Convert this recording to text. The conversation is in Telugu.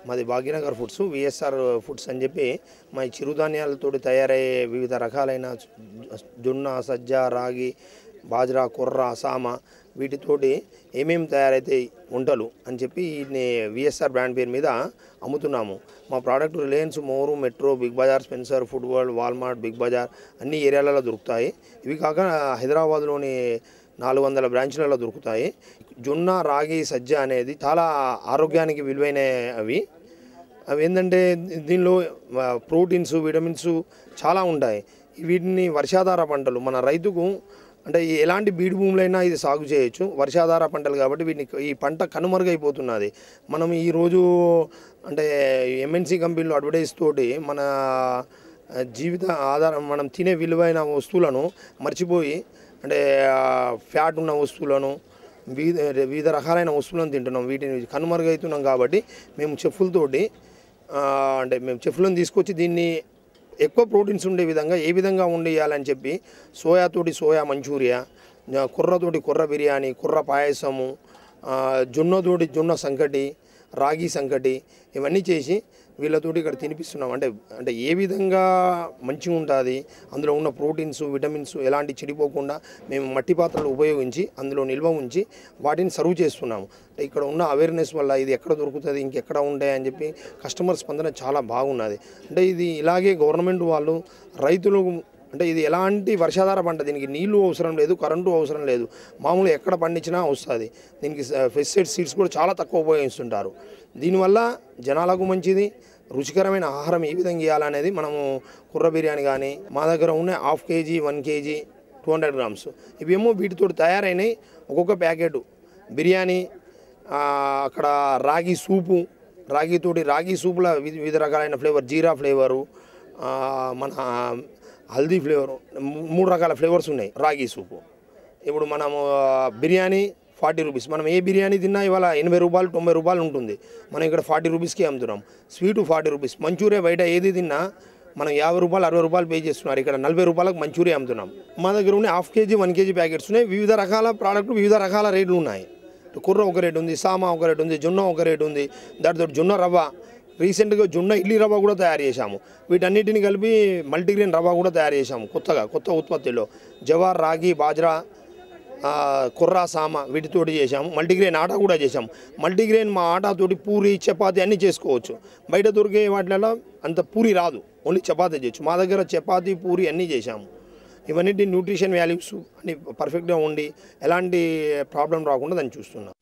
మాది భాగ్యనగర్ ఫుడ్స్ విఎస్ఆర్ ఫుడ్స్ అని చెప్పి మా చిరుధాన్యాలతో తయారయ్యే వివిధ రకాలైన జొన్న సజ్జ రాగి బాజ్రా కొర్ర సామ వీటితోటి ఏమేమి తయారైతే వంటలు అని చెప్పి విఎస్ఆర్ బ్రాండ్ పేరు మీద అమ్ముతున్నాము. మా product Reliance More Metro Big Bazaar Spencer Food World Walmart Big Bazaar అన్ని ఏరియాలలో దొరుకుతాయి. ఇవి కాక హైదరాబాద్లోని 400 బ్రాంచ్లలో దొరుకుతాయి. జొన్న రాగి సజ్జ అనేది చాలా ఆరోగ్యానికి విలువైన అవి ఏంటంటే దీనిలో ప్రోటీన్స్ విటమిన్స్ చాలా ఉంటాయి. వీటిని వర్షాధార పంటలు మన రైతుకు అంటే ఎలాంటి బీడు భూములైనా ఇది సాగు చేయొచ్చు. వర్షాధార పంటలు కాబట్టి వీటిని ఈ పంట కనుమరుగైపోతున్నది. మనం ఈరోజు అంటే ఎంఎన్సీ కంపెనీలో అడ్వర్టైజ్ తోటి మన జీవిత ఆధారం మనం తినే విలువైన వస్తువులను మర్చిపోయి అంటే ఫ్యాట్ ఉన్న వస్తువులను వివిధ రకాలైన వస్తువులను తింటున్నాం. వీటిని కనుమరుగవుతున్నాం కాబట్టి మేము చెఫ్లతోటి అంటే మేము చెఫ్లను తీసుకొచ్చి దీన్ని ఎక్కువ ప్రోటీన్స్ ఉండే విధంగా ఏ విధంగా వండేయాలని చెప్పి సోయాతోటి సోయా మంచూరియా, కుర్రతోటి కుర్ర బిర్యానీ, కుర్ర పాయసము, జొన్నతోటి జొన్న సంకటి, రాగి సంకటి ఇవన్నీ చేసి వీళ్ళతోటి ఇక్కడ తినిపిస్తున్నాం. అంటే ఏ విధంగా మంచిగా ఉంటుంది, అందులో ఉన్న ప్రోటీన్స్ విటమిన్స్ ఎలాంటి చెడిపోకుండా మేము మట్టి పాత్రలు ఉపయోగించి అందులో నిల్వ ఉంచి వాటిని సర్వ్ చేస్తున్నాము. ఇక్కడ ఉన్న అవేర్నెస్ వల్ల ఇది ఎక్కడ దొరుకుతుంది ఇంకెక్కడ ఉంటాయని చెప్పి కస్టమర్ స్పందన చాలా బాగున్నది. అంటే ఇది ఇలాగే గవర్నమెంట్ వాళ్ళు రైతులు అంటే ఇది ఎలాంటి వర్షాధార పంట, దీనికి నీళ్లు అవసరం లేదు, కరెంటు అవసరం లేదు, మామూలు ఎక్కడ పండించినా వస్తుంది. దీనికి పెస్టిసైడ్ సీడ్స్ కూడా చాలా తక్కువ ఉపయోగిస్తుంటారు. దీనివల్ల జనాలకు మంచిది, రుచికరమైన ఆహారం ఏ విధంగా ఇవ్వాలనేది మనము కుర్ర బిర్యానీ కానీ మా దగ్గర ఉన్న 1/2 kg 1 kg 200 grams ఇవేమో వీటితో తయారైనవి. ఒక్కొక్క ప్యాకెట్ బిర్యానీ, అక్కడ రాగి సూపు, రాగి సూపుల వివిధ రకాలైన ఫ్లేవర్, జీరా ఫ్లేవరు, మన హల్దీ ఫ్లేవరు, 3 రకాల ఫ్లేవర్స్ ఉన్నాయి రాగి సూపు. ఇప్పుడు మనము బిర్యానీ 40 రూపీస్, మనం ఏ బిర్యానీ తిన్నా ఇవాళ 80 రూపాయలు 90 రూపాయలు ఉంటుంది, మనం ఇక్కడ 40 రూపీస్కి అమ్ముతున్నాం. స్వీటు 40 రూపీస్, మంచూరియా బయట ఏది తిన్నా మనం 50 రూపాయలు 60 రూపాయలు పే చేస్తున్నారు, ఇక్కడ 40 రూపాయలకు మంచూరియా అమ్ముతున్నాం. మా దగ్గర ఉన్న 1/2 kg 1 kg ప్యాకెట్స్ ఉన్నాయి. వివిధ రకాల ప్రోడక్ట్ వివిధ రకాల రేట్లు ఉన్నాయి. కుర్ర ఒక రేటు ఉంది, సామా ఒక రేటు ఉంది, జొన్న ఒక రేటు ఉంది, దాంతో జొన్న రవ్వ, రీసెంట్గా జొన్న ఇడ్లీ రవ్వ కూడా తయారు చేశాము. వీటన్నిటిని కలిపి మల్టీగ్రెయిన్ రవ్వ కూడా తయారు చేశాము కొత్త ఉత్పత్తిలో. జవార్ రాగి బాజ్రా కుర్ర సామ వీటితోటి చేసాము. మల్టీగ్రెయిన్ ఆటా కూడా చేసాము. మల్టీగ్రెయిన్ మా ఆటాతోటి పూరి చపాతి అన్నీ చేసుకోవచ్చు. బయట దొరికే వాటిలో అంత పూరి రాదు, ఓన్లీ చపాతీ చేయొచ్చు. మా దగ్గర చపాతీ పూరి అన్నీ చేసాము. ఇవన్నీ న్యూట్రిషన్ వాల్యూస్ అన్ని పర్ఫెక్ట్గా ఉండి ఎలాంటి ప్రాబ్లం రాకుండా దాన్ని చూస్తున్నాం.